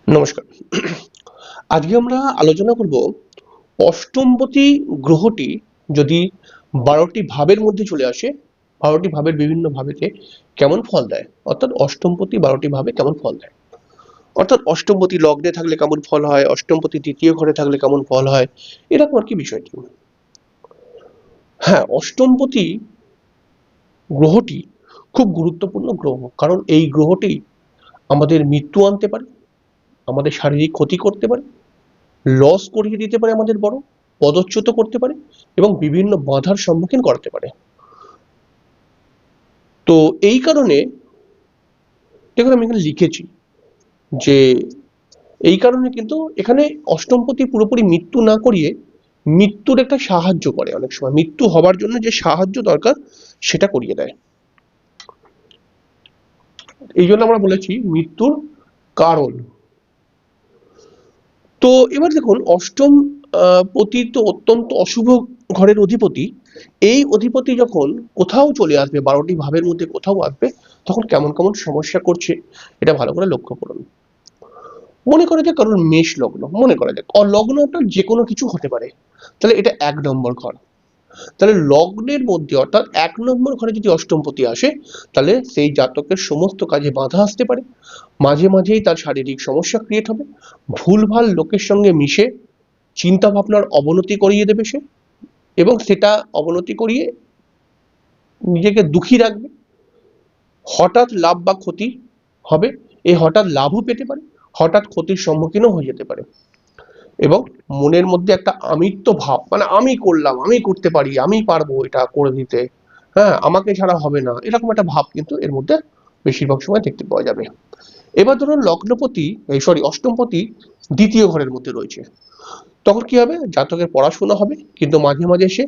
নমস্কার। আজকে আমরা আলোচনা করব অষ্টমপতি গ্রহটি যদি ১২টি ভাবের মধ্যে চলে আসে, ১২টি ভাবের বিভিন্ন ভাবেতে কেমন ফল দেয়, অর্থাৎ অষ্টমপতি ১২টি ভাবে কেমন ফল দেয়, অর্থাৎ অষ্টমপতি লগ্নে থাকলে কেমন ফল হয়, অষ্টমপতি তৃতীয় ঘরে থাকলে কেমন ফল হয়, এরকম আর কি বিষয়টি। হ্যাঁ, অষ্টমপতি গ্রহটি খুব গুরুত্বপূর্ণ গ্রহ, কারণ এই গ্রহটি আমাদের মৃত্যু আনতে পারে, আমাদের শারীরিক ক্ষতি করতে পারে, লস করিয়ে দিতে পারে, আমাদের বড় পদচ্যুত করতে পারে এবং বিভিন্ন বাধার সম্মুখীন করাতে পারে। তো এই কারণে দেখুন, আমি এখানে লিখেছি যে এই কারণে কিন্তু এখানে অষ্টমপতি পুরোপুরি মৃত্যু না করিয়ে মৃত্যুর একটা সাহায্য করে, অনেক সময় মৃত্যু হবার জন্য যে সাহায্য দরকার সেটা করিয়ে দেয়। এই জন্য আমরা বলেছি মৃত্যুর কারণ। তো এবার দেখুন, অষ্টম পতি তো অত্যন্ত অশুভ ঘরের অধিপতি। এই অধিপতি যখন কোথাও চলে আসবে, ১২টি ভাবের মধ্যে কোথাও আসবে, তখন কেমন কেমন সমস্যা করছে এটা ভালো করে লক্ষ্য করুন। মনে করা যাক কারোর মেষ লগ্ন, মনে করা যাক লগ্ন আপনার যে কোনো কিছু হতে পারে, তাহলে এটা ১ নম্বর ঘর। তাহলে লগ্নের মধ্যে অর্থাৎ ১ নম্বর ঘরে যদি অষ্টমপতি আসে, তাহলে সেই জাতকের সমস্ত কাজে বাধা আসতে পারে, মাঝে মাঝেই তার শারীরিক সমস্যা ক্রিয়েট হবে, ভুলভাল লোকের সঙ্গে মিশে চিন্তা ভাবনার অবনতি করিয়ে দেবে সে, এবং সেটা অবনতি করিয়ে নিজেকে দুঃখী রাখবে। হঠাৎ লাভ বা ক্ষতি হবে, এই হঠাৎ লাভও পেতে পারে, হঠাৎ ক্ষতির সম্মুখীনও হয়ে যেতে পারে, এবং মনের মধ্যে একটা আমিত্ব ভাব, মানে আমি করলাম, আমি করতে পারি, আমি পারবো এটা করে দিতে, হ্যাঁ আমাকে ছাড়া হবে না, এরকম একটা ভাব কিন্তু এর মধ্যে বেশিরভাগ সময় দেখতে পাওয়া যাবে। এবার ধরুন লগ্নপতি, অষ্টমপতি দ্বিতীয় ঘরের মধ্যে রয়েছে, তখন কি হবে, জাতকের পড়াশোনা হবে কিন্তু মাঝে মাঝে সে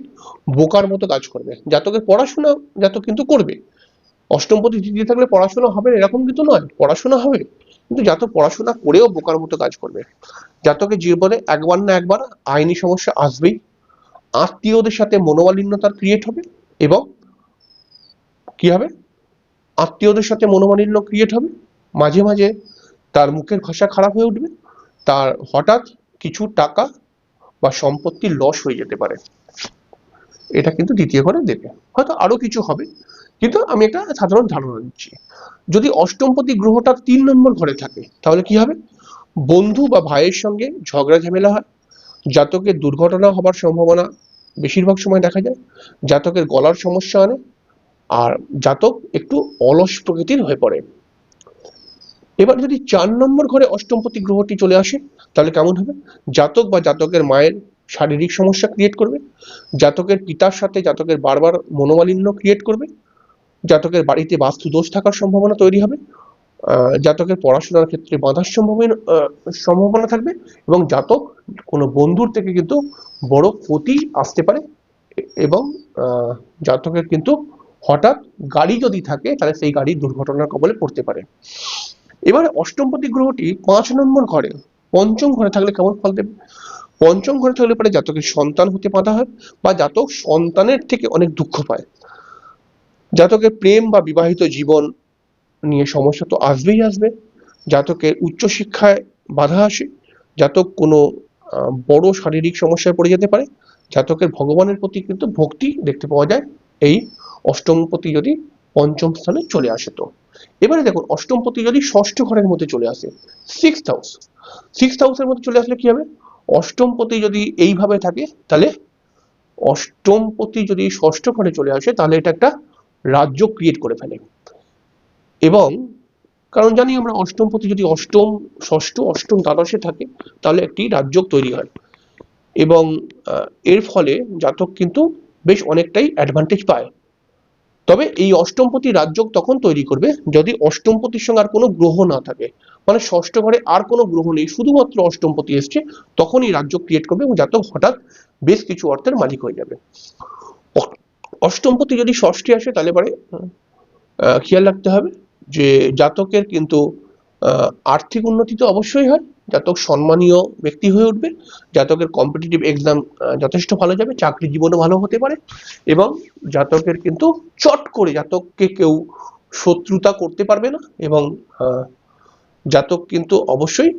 বোকার মতো কাজ করবে। জাতকের পড়াশোনা জাতক কিন্তু করবে, অষ্টমপতি তৃতীয় থাকলে পড়াশোনা হবে এরকম কিন্তু নয়, পড়াশোনা হবে, কিন্তু জাতক পড়াশোনা করেও বোকার মতো কাজ করবে। জাতকের জীবনে একবার না একবার আইনি সমস্যা আসবেই, আত্মীয়দের সাথে মনোমালিন্যতার ক্রিয়েট হবে, এবং কি হবে, আত্মীয়দের সাথে মনোমালিন্য ক্রিয়েট হবে, মাঝে মাঝে তার মুখের ভাষা খারাপ হয়ে উঠবে, তার হঠাৎ কিছু টাকা বা সম্পত্তির লস হয়ে যেতে পারে, এটা কিন্তু দ্বিতীয় ঘরে দেবে। হয়তো আরো কিছু হবে, কিন্তু আমি একটা সাধারণ ধারণা দিচ্ছি। যদি অষ্টমপতি গ্রহটা ৩ নম্বর ঘরে থাকে, তাহলে কি হবে, বন্ধু বা ভাইয়ের সঙ্গে ঝগড়া ঝামেলা হয়, জাতকের দুর্ঘটনা হবার সম্ভাবনা বেশিরভাগ সময় দেখা যায়, জাতকের গলার সমস্যা আনে, আর জাতক একটু অলস প্রকৃতির হয়ে পড়ে। এবার যদি ৪ নম্বর ঘরে অষ্টমপতি গ্রহটি চলে আসে, তাহলে কেমন হবে, জাতক বা জাতকের মায়ের শারীরিক সমস্যা ক্রিয়েট করবে, জাতকের পিতার সাথে জাতকের বারবার মনোমালিন্য ক্রিয়েট করবে, জাতকের বাড়িতে বাস্তু দোষ থাকার সম্ভাবনা তৈরি হবে, জাতকের পড়াশোনার ক্ষেত্রে বাধার সম্ভাবনা থাকবে, এবং জাতক কোনো বন্ধুর থেকে কিন্তু বড় ক্ষতি আসতে পারে, এবং জাতকের কিন্তু হঠাৎ গাড়ি যদি থাকে তাহলে সেই গাড়ির দুর্ঘটনার কবলে পড়তে পারে। এবারে অষ্টমপতি গ্রহটি ৫ নম্বর ঘরে, পঞ্চম ঘরে থাকলে কেমন ফল দেবে। পঞ্চম ঘরে থাকলে পরে জাতকের সন্তান হতে বাধা হয়, বা জাতক সন্তানের থেকে অনেক দুঃখ পায়, জাতকের প্রেম বা বিবাহিত জীবন নিয়ে সমস্যা তো আসবেই আসবে, জাতকের উচ্চশিক্ষায় বাধা আসে, জাতক কোনো বড় শারীরিক সমস্যায় পড়ে যেতে পারে, জাতকের ভগবানের প্রতি কিন্তু ভক্তি দেখতে পাওয়া যায় এই অষ্টমপতি যদি পঞ্চম স্থানে চলে আসে। তো এবারে দেখুন, অষ্টমপতি যদি ষষ্ঠ ঘরের মধ্যে চলে আসে, সিক্সথ হাউসের মধ্যে চলে আসলে কি হবে, অষ্টমপতি যদি এইভাবে থাকে, তাহলে অষ্টমপতি যদি ষষ্ঠ ঘরে চলে আসে, তাহলে এটা একটা রাজ্য ক্রিয়েট করে ফেলে, এবং কারণ জানি আমরা অষ্টমপতি যদি অষ্টম, ষষ্ঠ, অষ্টম, দ্বাদশে থাকে, তাহলে একটি রাজ্য তৈরি হয়, এবং এর ফলে জাতক কিন্তু বেশ অনেকটাই অ্যাডভান্টেজ পায়। তবে এই অষ্টমপতি রাজ্য তখন তৈরি করবে যদি অষ্টমপতির সঙ্গে আর কোনো গ্রহ না থাকে, মানে ষষ্ঠ ঘরে আর কোনো গ্রহ নেই, শুধুমাত্র অষ্টমপতি এসছে, তখন এই রাজ্য ক্রিয়েট করবে এবং জাতক হঠাৎ বেশ কিছু অর্থের মালিক হয়ে যাবে। অষ্টমপতি যদি ষষ্ঠে আসে, তাহলে পরে খেয়াল রাখতে হবে যে জাতকের কিন্তু আর্থিক উন্নতি তো অবশ্যই হয়, জাতক সম্মানীয় ব্যক্তি হয়ে উঠবে, জাতকের কম্পিটিটিভ এক্সাম যথেষ্ট ভালো যাবে, চাকরি জীবনও ভালো হতে পারে, এবং জাতকের কিন্তু চট করে জাতককে কেউ শত্রুতা করতে পারবে না, এবং জাতক কিন্তু অবশ্যই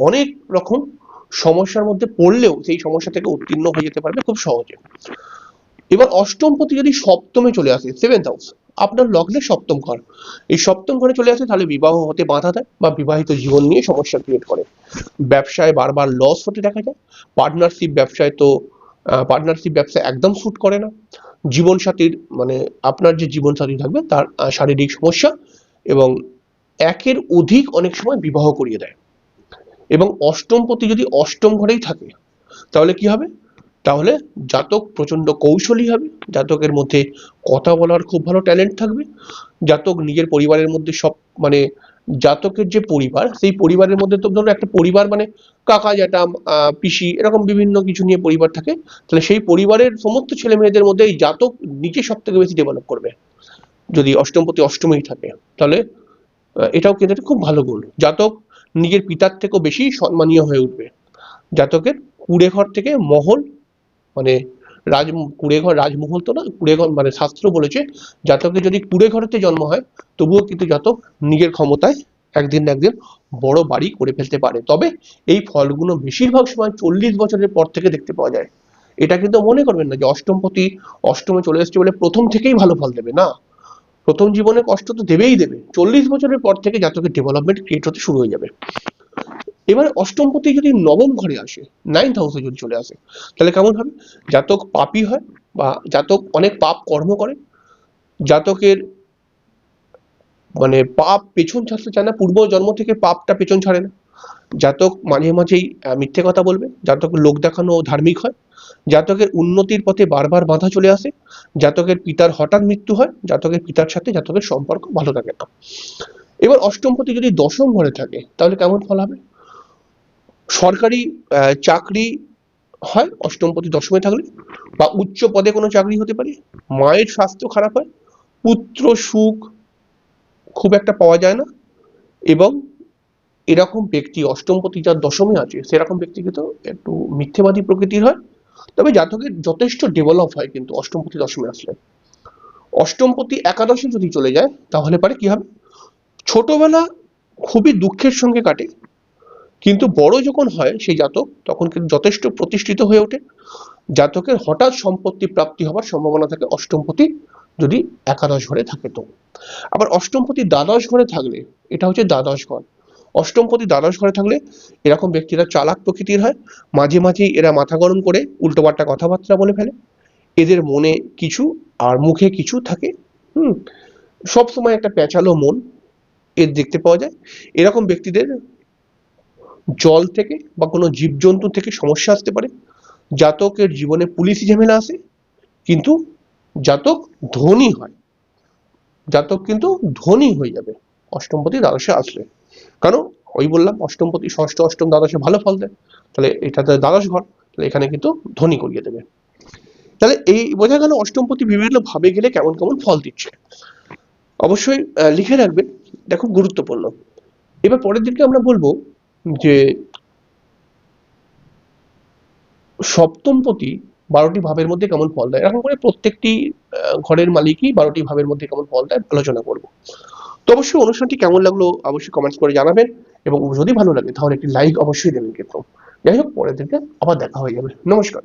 অনেক রকম সমস্যার মধ্যে পড়লেও সেই সমস্যা থেকে উত্তীর্ণ হয়ে যেতে পারবে খুব সহজে। এবার অষ্টমপতি যদি সপ্তমে চলে আসে, 7th হাউস, আপনার লগ্নে সপ্তম ঘর, এই সপ্তম ঘরে চলে আসে, তাহলে বিবাহ হতে বাধা দেয় বা বিবাহিত জীবন নিয়ে সমস্যা ক্রিয়েট করে। ব্যবসায় বারবার লস হতে দেখা যায়। পার্টনারশিপ ব্যবসায় তো পার্টনারশিপ ব্যবসায় একদম স্যুট করে না। জীবনসাথীর মানে আপনার যে জীবনসাথী থাকবে তার শারীরিক সমস্যা এবং একের অধিক অনেক সময় বিবাহ করিয়ে দেয়। এবং অষ্টমপতি যদি অষ্টম ঘরেই থাকে তাহলে কি হবে? তাহলে জাতক প্রচন্ড কৌশলী হবে, জাতকের মধ্যে কথা বলার খুব ভালো ট্যালেন্ট থাকবে, জাতক নিজের পরিবারের মধ্যে সব মানে জাতকের যে পরিবার সেই পরিবারের মধ্যে তো ধরো একটা পরিবার মানে কাকা জ্যাঠা পিসি এরকম বিভিন্ন কিছু নিয়ে পরিবার থাকে, তাহলে সেই পরিবারের সমস্ত ছেলে মেয়েদের মধ্যে এই জাতক নিজে সব থেকে বেশি ডেভেলপ করবে যদি অষ্টমপতি অষ্টমেই থাকে। তাহলে এটাও কিন্তু একটা খুব ভালো গুণ। জাতক নিজের পিতার থেকেও বেশি সম্মানীয় হয়ে উঠবে। জাতকের কুড়ে ঘর থেকে মহল মানে কুড়ে ঘর রাজমহল তো না, কুড়ে ঘর মানে শাস্ত্র বলেছে জাতকের যদি কুড়ে ঘরেতে জন্ম হয় তবুও কিন্তু জাতক নিজের ক্ষমতায় একদিন না একদিন বড় বাড়ি করে ফেলতে পারে। তবে এই ফলগুলো বেশিরভাগ সময় 40 বছরের পর থেকে দেখতে পাওয়া যায়। এটা কিন্তু মনে করবেন না যে অষ্টমপতি অষ্টমে চলে এসেছে বলে প্রথম থেকেই ভালো ফল দেবে, না। প্রথম জীবনে কষ্ট তো দেবেই দেবে, 40 বছরের পর থেকে জাতকের ডেভেলপমেন্ট ক্রিয়েট হতে শুরু হয়ে যাবে। এবারে অষ্টমপতি যদি নবম ঘরে আসে, 9th হাউসে যদি চলে আসে, তাহলে কেমন হবে? জাতক পাপী হয় বা জাতক অনেক পাপ কর্ম করে, জাতকের মানে পাপ পেছন ছাড়তে চায় না, পূর্ব জন্ম থেকে পাপটা পেছন ছাড়ে না, জাতক মাঝে মাঝেই মিথ্যে কথা বলবে, জাতক লোক দেখানো ও ধার্মিক হয়, জাতকের উন্নতির পথে বারবার বাধা চলে আসে, জাতকের পিতার হঠাৎ মৃত্যু হয়, জাতকের পিতার সাথে জাতকের সম্পর্ক ভালো থাকে না। এবার অষ্টমপতি যদি দশম ঘরে থাকে তাহলে কেমন ফল হবে? সরকারি চাকরি হয় অষ্টমপতি দশমে থাকলে, বা উচ্চ পদে কোনো চাকরি হতে পারে, মায়ের স্বাস্থ্য খারাপ হয়, পুত্র সুখ খুব একটা পাওয়া যায় না, এবং এরকম ব্যক্তি অষ্টমপতি যার দশমে আছে সেরকম ব্যক্তি কিন্তু একটু মিথ্যেবাদী প্রকৃতির হয়। তবে জাতকের যথেষ্ট ডেভেলপ হয় কিন্তু অষ্টমপতি দশমে আসলে। অষ্টমপতি একাদশে যদি চলে যায় তাহলে পারে কি হবে? ছোটবেলা খুবই দুঃখের সঙ্গে কাটে, কিন্তু বড় যখন হয় সেই জাতক তখন কিন্তু যথেষ্ট প্রতিষ্ঠিত হয়ে ওঠে। জাতকের হঠাৎ সম্পত্তি প্রাপ্তি হওয়ার সম্ভাবনা থাকে অষ্টমপতি যদি একাদশ ঘরে থাকে তো। আবার অষ্টমপতি দ্বাদশ ঘরে থাকলে, এটা হচ্ছে দ্বাদশ ঘর, অষ্টমপতি দ্বাদশ ঘরে থাকলে এরকম ব্যক্তিরা চালাক প্রকৃতির হয়, মাঝে মাঝেই এরা মাথা গরম করে উল্টোপাল্টা কথাবার্তা বলে ফেলে, এদের মনে কিছু আর মুখে কিছু থাকে। হুম, সবসময় একটা প্যাঁচালো মন এর দেখতে পাওয়া যায়। এরকম ব্যক্তিদের জল থেকে বা কোনো জীবজন্তু থেকে সমস্যা আসতে পারে। জাতকের জীবনে পুলিশি ঝামেলা আসে, কিন্তু জাতক ধনী হয়, জাতক কিন্তু ধনী হয়ে যাবে অষ্টমপতি দ্বাদশে আসলে। কারণ ওই বললাম অষ্টমপতি ষষ্ঠ অষ্টম দ্বাদশে ভালো ফল দেয়, তাহলে এটাতে দ্বাদশ ঘর, তাহলে এখানে কিন্তু ধনী করিয়ে দেবে। তাহলে এই বোঝা গেল অষ্টমপতি বিভিন্ন ভাবে গেলে কেমন কেমন ফল দিচ্ছে। অবশ্যই লিখে রাখবেন, এটা খুব গুরুত্বপূর্ণ। এবার পরের দিকে আমরা বলবো যে সপ্তমপতি 12টি ভাবের মধ্যে কেমন ফল দেয়, এরকম করে প্রত্যেকটি ঘরের মালিকই 12টি ভাবের মধ্যে কেমন ফল দেয় আলোচনা করব। তো অবশ্যই অনুষ্ঠানটি কেমন লাগলো অবশ্যই কমেন্টস করে জানাবেন, এবং যদি ভালো লাগে তাহলে একটি লাইক অবশ্যই দেবেন কিন্তু। যাই হোক, পরের দিকে আবার দেখা হয়ে যাবে। নমস্কার।